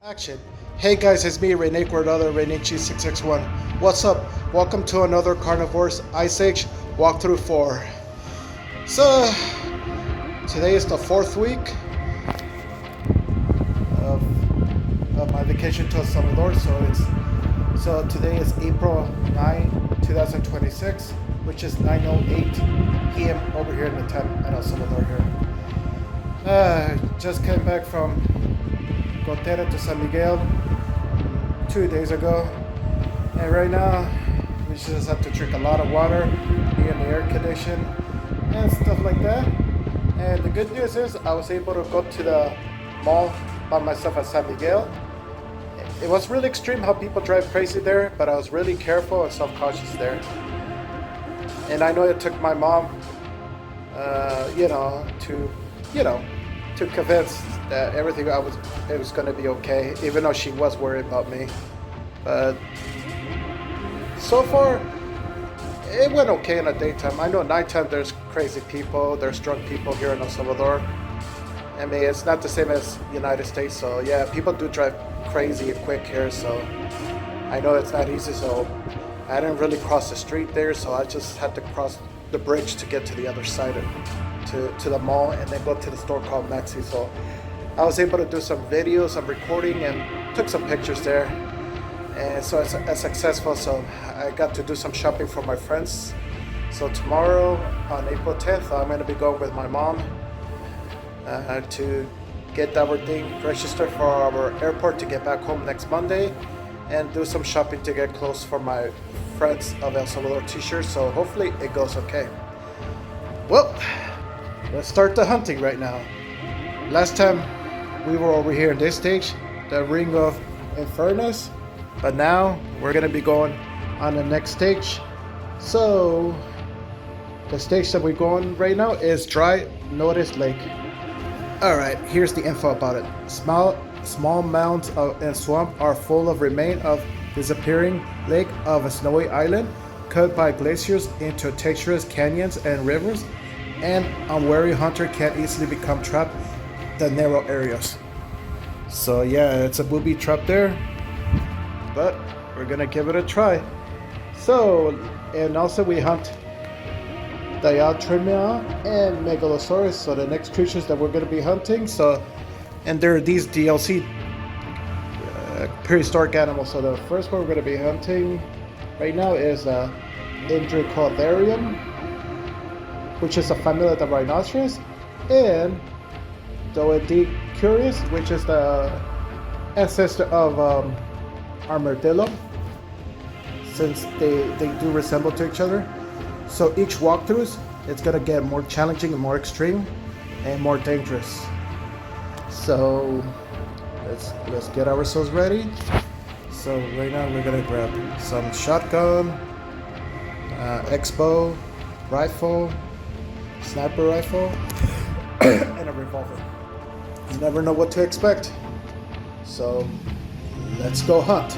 Action. Hey guys, it's me, Renee Guardado, Renee661. What's up? Welcome to another Carnivores Ice Age walkthrough 4. So, today is the 4th week of my vacation to El Salvador. So today is April 9, 2026, which is 9:08 p.m. over here in the tent in El Salvador here. Just came back from Gotera to San Miguel 2 days ago, and right now we just have to drink a lot of water, be in the air condition and stuff like that. And the good news is I was able to go to the mall by myself at San Miguel. It was really extreme how people drive crazy there, but I was really careful and self-cautious there. And I know it took my mom to convince that it was going to be okay, even though she was worried about me. But so far, it went okay in the daytime. I know at nighttime there's crazy people, there's drunk people here in El Salvador. I mean, it's not the same as United States, so yeah, people do drive crazy and quick here, so I know it's not easy, so I didn't really cross the street there, so I just had to cross the bridge to get to the other side to the mall and then go to the store called Maxi. So I was able to do some videos, some recording, and took some pictures there. And so it's successful. So I got to do some shopping for my friends. So tomorrow, on April 10th, I'm going to be going with my mom to get everything registered for our airport to get back home next Monday, and do some shopping to get clothes for my friends of El Salvador t-shirts. So hopefully it goes okay. Well, let's start the hunting right now. Last time we were over here in this stage, the Ring of Infernus, but now we're gonna be going on the next stage. So the stage that we're going right now is Dry Nodus Lake. Alright, here's the info about it. Small mounds and swamp are full of remains of disappearing lake of a snowy island cut by glaciers into texturous canyons and rivers, and unwary hunter can easily become trapped in the narrow areas. So yeah, it's a booby trap there, but we're gonna give it a try. So, and also we hunt Diatrimia and Megalosaurus, so the next creatures that we're gonna be hunting. So, and there are these DLC prehistoric animals. So the first one we're gonna be hunting right now is Indricotherium, which is a family of the rhinoceros, and Doedicurus, which is the ancestor of armadillo, since they do resemble to each other. So each walkthroughs, it's gonna get more challenging and more extreme and more dangerous. So let's get ourselves ready. So right now we're gonna grab some shotgun, X-bow, rifle, sniper rifle, and a revolver. You never know what to expect. So let's go hunt.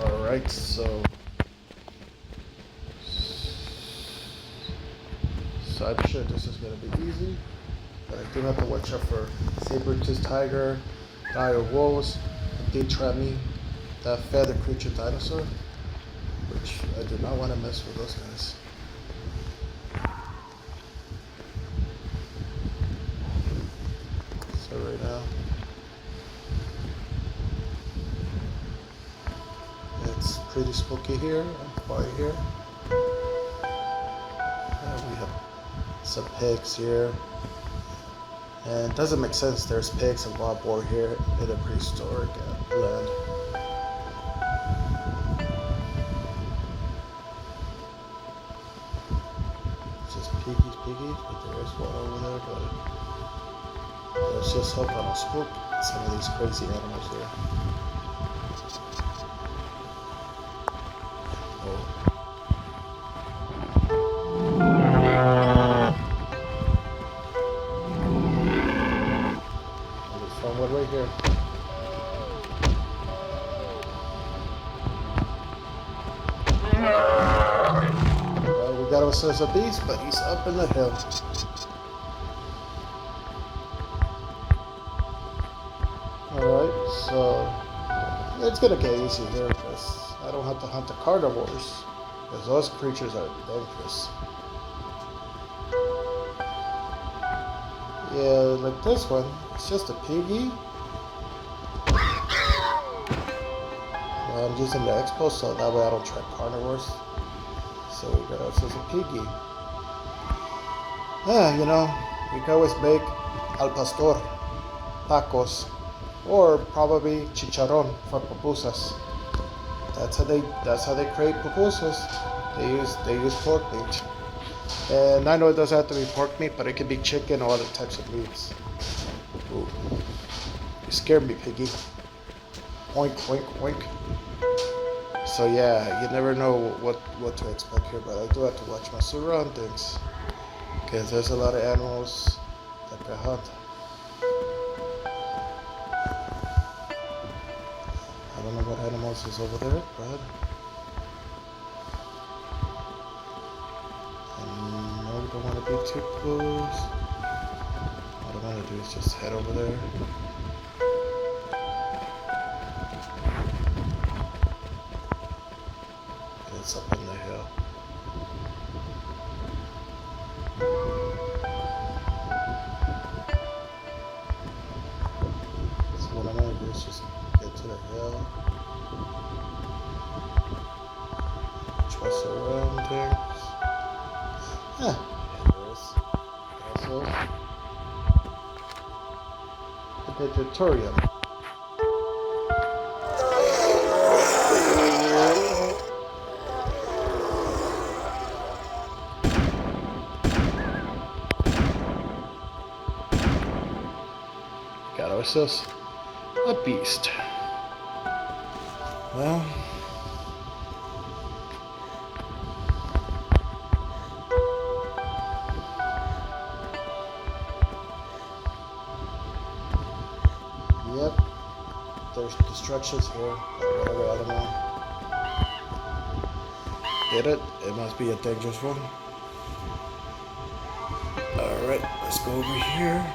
Alright, so I'm sure this is going to be easy, but I do have to watch out for saber-toothed tiger, dire wolves, Detrami, the feather creature dinosaur, which I do not want to mess with those guys. So right now, it's pretty spooky here and quiet here. We have some pigs here, and it doesn't make sense. There's pigs and wild boar here in a prehistoric land. Just piggies, but there is one over there. But let's just hope I don't spook some of these crazy animals here. Right here. We got ourselves a beast, but he's up in the hill. So it's gonna get easy here because I don't have to hunt the carnivores, because those creatures are dangerous. Yeah, like this one, it's just a piggy. Well, I'm using the expo so that way I don't try carnivores. So we got ourselves a piggy. Yeah, you know, we can always make al pastor, tacos, or probably chicharron for pupusas. That's how they create pupusas. They use pork meat. And I know it doesn't have to be pork meat, but it could be chicken or other types of meats. Ooh. You scared me, piggy. Oink, oink, oink. So yeah, you never know what to expect here, but I do have to watch my surroundings, because there's a lot of animals that can hunt. I don't know what animals is over there, but I know we don't want to be too close. What I want to do is just head over there. It's up on the hill. So what I'm going to do is just get to the hill. Watch my surroundings. Yeah, there is. Also, Indricotherium. Got ourselves a beast. Well, yep, there's destructions here, whatever animal did it. It must be a dangerous one. Alright, let's go over here.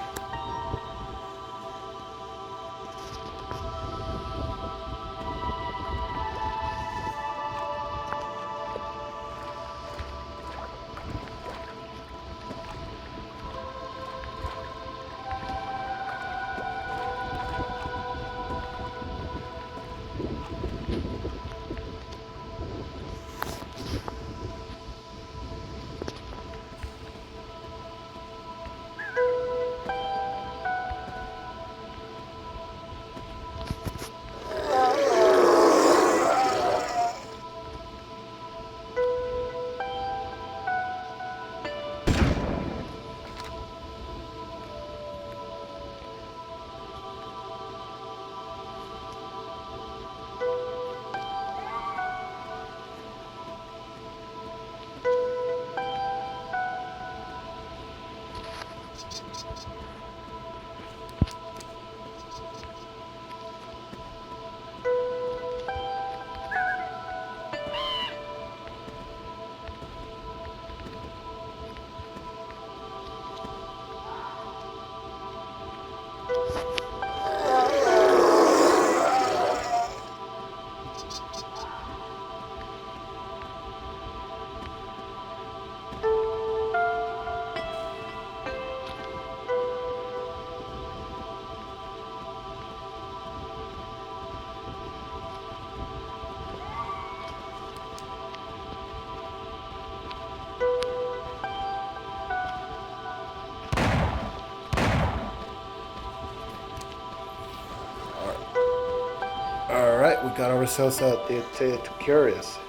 Alright, we got ourselves the Indricotherium.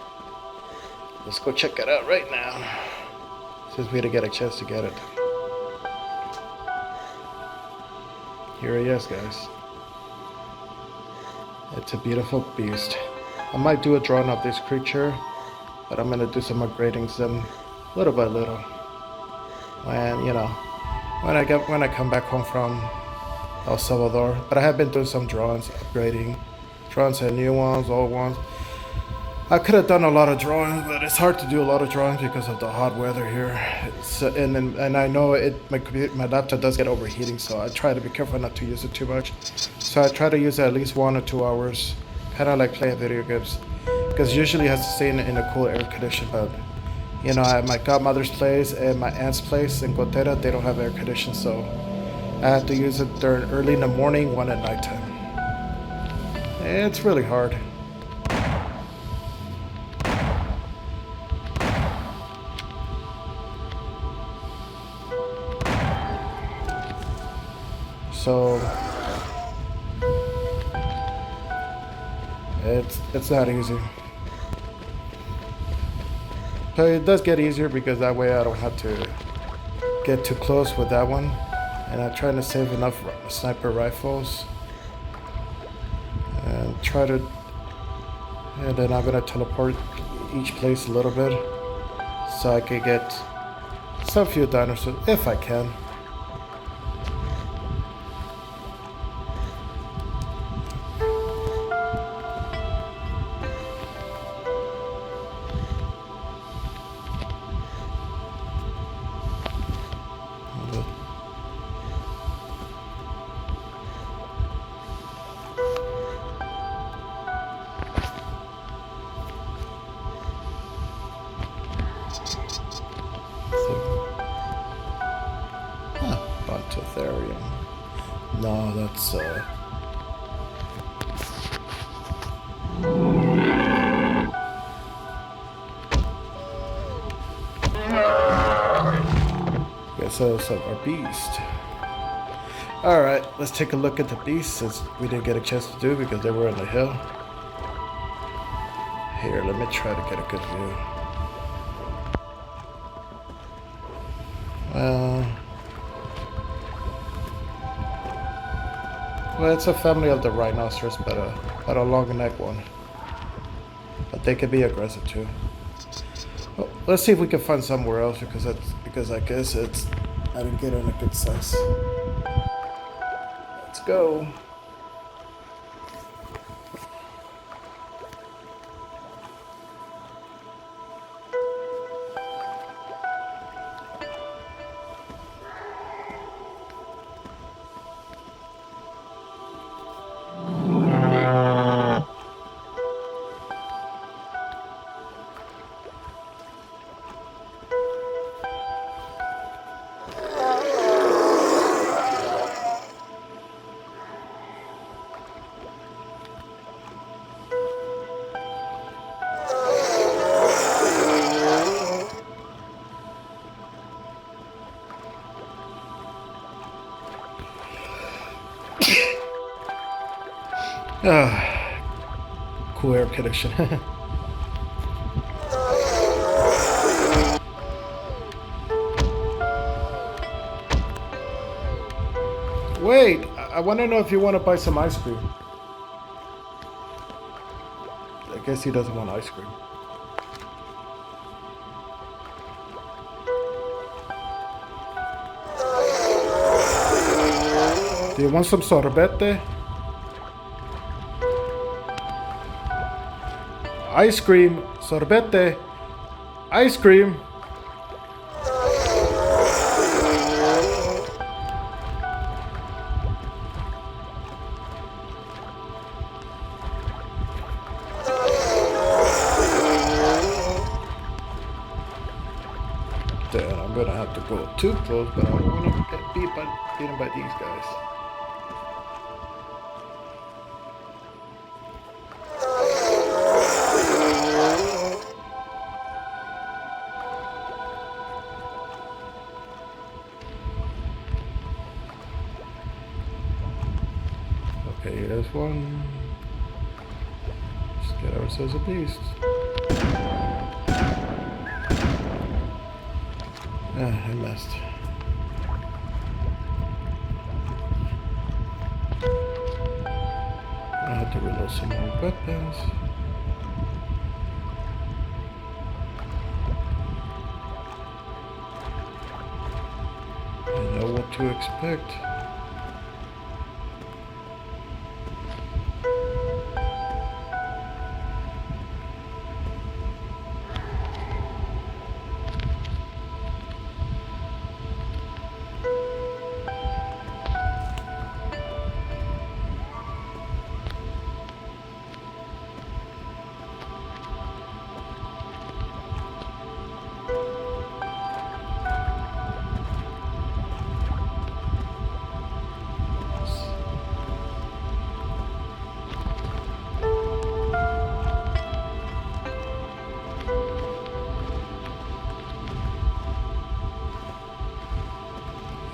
Let's go check it out right now, since we didn't get a chance to get it. Here he is, guys. It's a beautiful beast. I might do a drawing of this creature, but I'm gonna do some upgrading them little by little. When I come back home from El Salvador. But I have been doing some drawings, upgrading drawings and new ones, old ones. I could have done a lot of drawing, but it's hard to do a lot of drawing because of the hot weather here. And I know my laptop does get overheating, so I try to be careful not to use it too much. So I try to use it at least 1 or 2 hours, kind of like playing video games, because usually it has to stay in a cool air condition. But you know, at my godmother's place and my aunt's place in Gotera, they don't have air conditioning, so I have to use it during early in the morning, 1 at nighttime. It's really hard. So it's not easy. But it does get easier because that way I don't have to get too close with that one. And I'm trying to save enough sniper rifles. And then I'm gonna teleport each place a little bit so I can get some few dinosaurs if I can. Indricotherium. No, that's guess that's our beast. Alright, let's take a look at the beast since we didn't get a chance to do it because they were on the hill. Here, let me try to get a good view. Well, it's a family of the rhinoceros, but a long neck one. But they can be aggressive too. Well, let's see if we can find somewhere else because I guess I didn't get it in a good size. Let's go. Cool air condition. Wait, I want to know if you want to buy some ice cream. I guess he doesn't want ice cream. Do you want some sorbete? Ice cream, sorbete, ice cream. Damn, I'm gonna have to go too close, but I don't want to get beaten by these guys. Okay, here's one. Let's get ourselves a beast. I missed. I have to reload some more weapons. I know what to expect.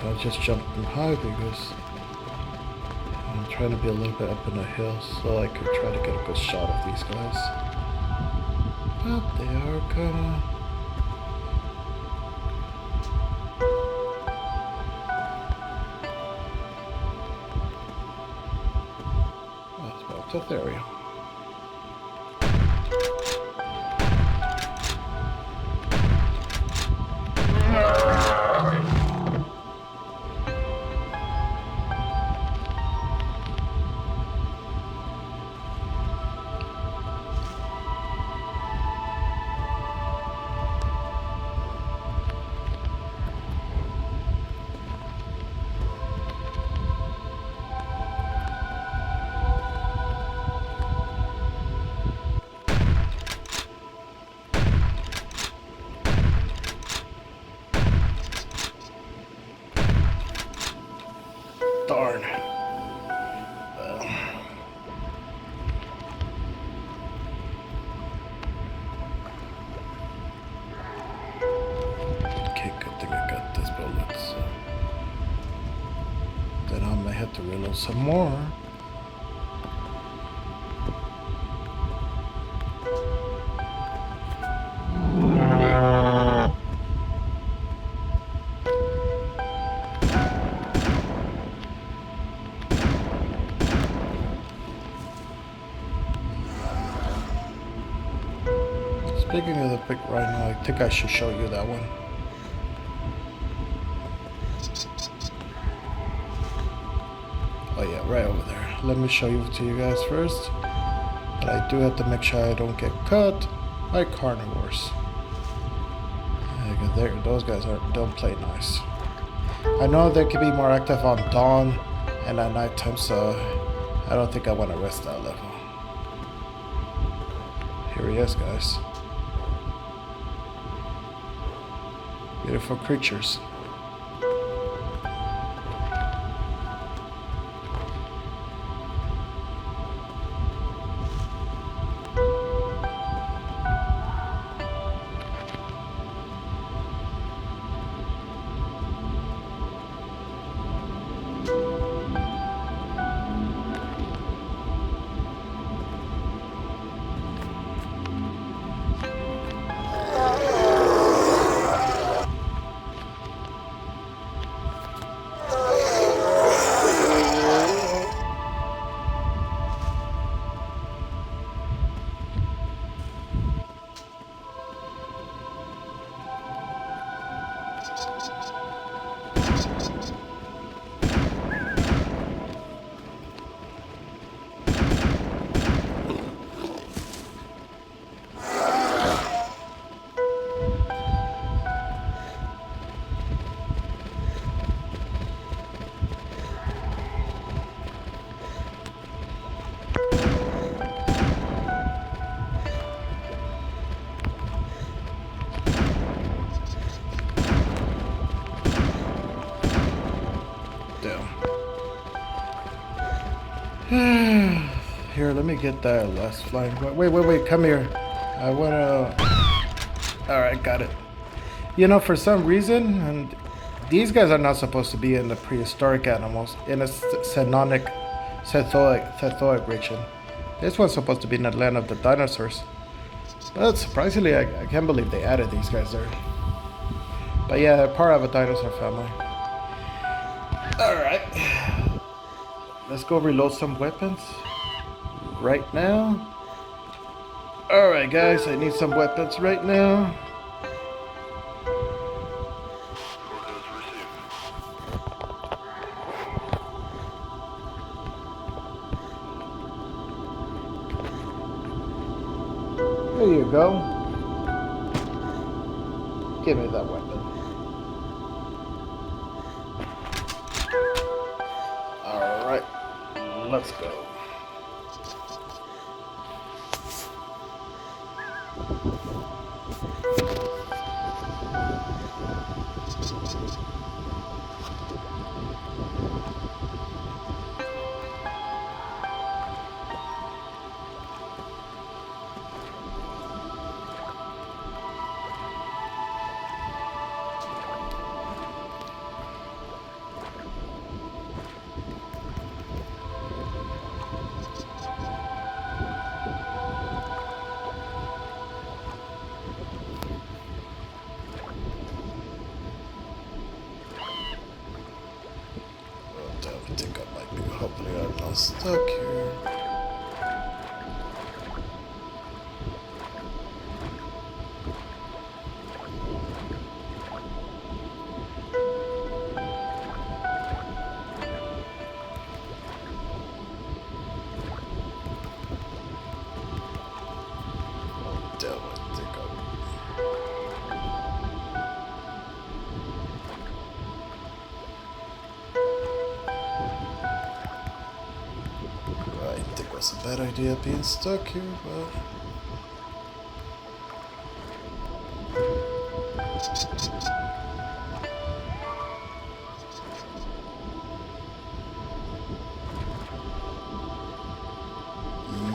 I just jumped them high because I'm trying to be a little bit up in the hill so I could try to get a good shot of these guys. But they are kinda... Oh, it's about tough area. Darn. Okay, good thing I got this bullet. So then I may have to reload some more. Speaking of the big rhino, I think I should show you that one. Oh yeah, right over there. Let me show you to you guys first. But I do have to make sure I don't get cut by carnivores. Those guys don't play nice. I know they can be more active on dawn and at nighttime, so I don't think I want to risk that level. Here he is, guys. Beautiful creatures. Here, let me get that last flying. Wait, come here. I wanna... Alright, got it. You know, for some reason, and these guys are not supposed to be in the prehistoric animals, in a cethoic region. This one's supposed to be in the land of the dinosaurs. But surprisingly, I can't believe they added these guys there. But yeah, they're part of a dinosaur family. Alright. Let's go reload some weapons right now. Alright guys, I need some weapons right now. There you go. Give me that weapon. Alright, let's go. think I might be. Hopefully I'm not stuck here. It's a bad idea being stuck here, but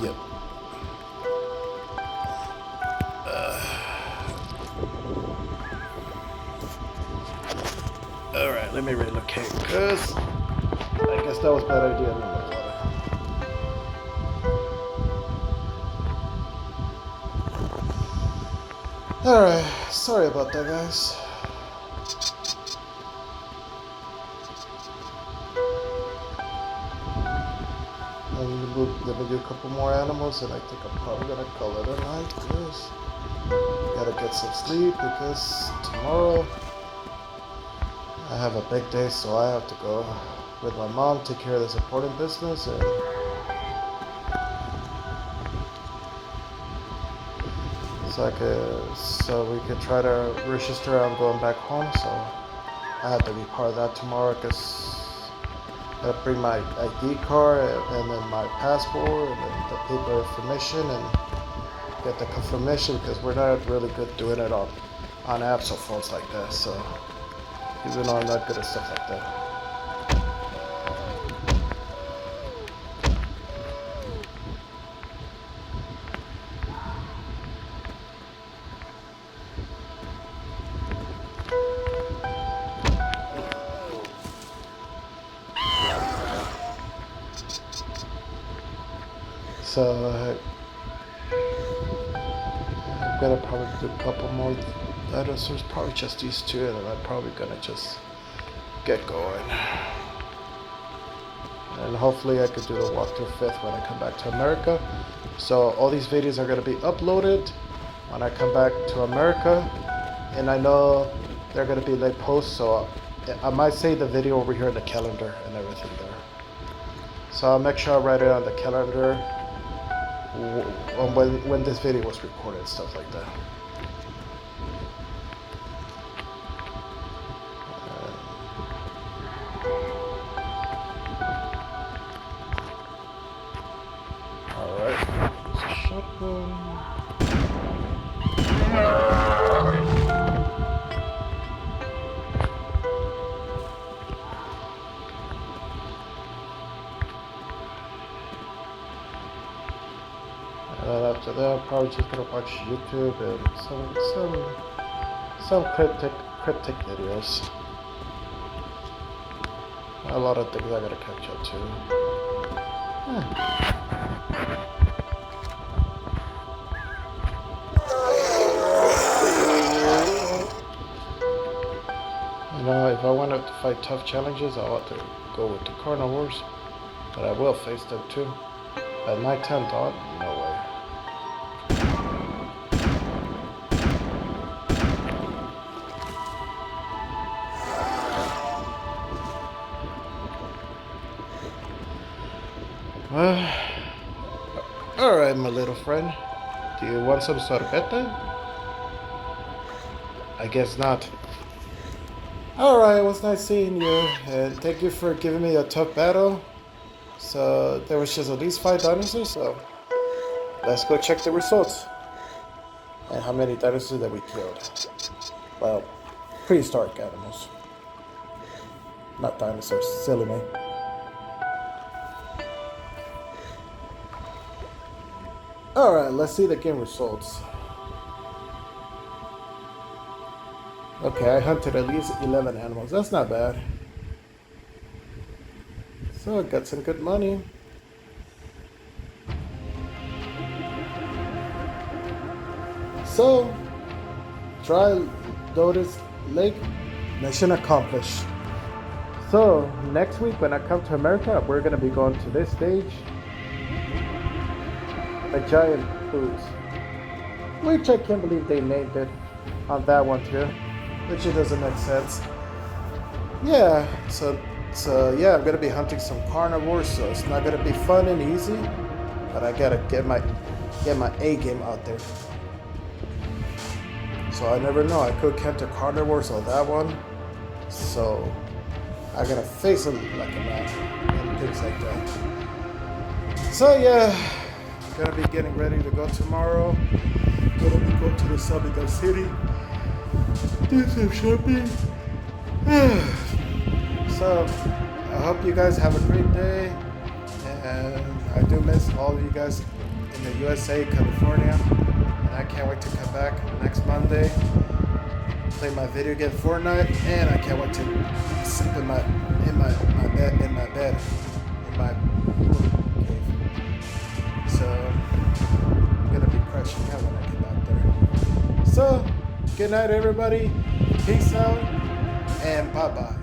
yep. All right, let me relocate because I guess that was a bad idea. Alright, sorry about that, guys. Let me do a couple more animals and I think I'm probably gonna call it a night because gotta get some sleep because tomorrow I have a big day, so I have to go with my mom, take care of this important business, and so we could try to register. I'm going back home, so I have to be part of that tomorrow because I gotta bring my ID card and then my passport and then the paper information and get the confirmation because we're not really good doing it on apps or phones like that. So even though I'm not good at stuff like that. So I'm gonna probably do a couple more dinosaurs, probably just these two, and then I'm probably gonna just get going. And hopefully I could do the walkthrough 5th when I come back to America. So all these videos are gonna be uploaded when I come back to America, and I know they're gonna be late posts, so I might save the video over here in the calendar and everything there. So I'll make sure I write it on the calendar when this video was recorded and stuff like that. Alright, it's a shotgun. And after that, I'm probably just gonna watch YouTube and some cryptic videos. A lot of things I gotta catch up to. You know, if I want to fight tough challenges, I want to go with the carnivores, but I will face them too. At nighttime, dawn, no way. Alright, my little friend. Do you want some sorbete? I guess not. Alright, it was nice seeing you, and thank you for giving me a tough battle. So, there was just at least 5 dinosaurs, so let's go check the results. And how many dinosaurs that we killed. Well, prehistoric animals. Not dinosaurs, silly me. Alright, let's see the game results. Okay, I hunted at least 11 animals. That's not bad. So I got some good money. So, Dry Nodus Lake, mission accomplished. So next week when I come to America, we're gonna be going to this stage, a giant boots, which I can't believe they named it on that one too, which it doesn't make sense. Yeah, so yeah, I'm gonna be hunting some carnivores, so it's not gonna be fun and easy, but I gotta get my A game out there. So I never know, I could catch a carnivores on that one, so I gotta face them like a man and things like that. So yeah, I'm gonna be getting ready to go tomorrow. Gonna be going to the Summit City, do some shopping. So I hope you guys have a great day, and I do miss all of you guys in the USA, California, and I can't wait to come back next Monday, play my video game Fortnite, and I can't wait to sleep in my bed in my cave. So I'm gonna be crashing out when I get out there. So good night everybody, peace out, and bye bye.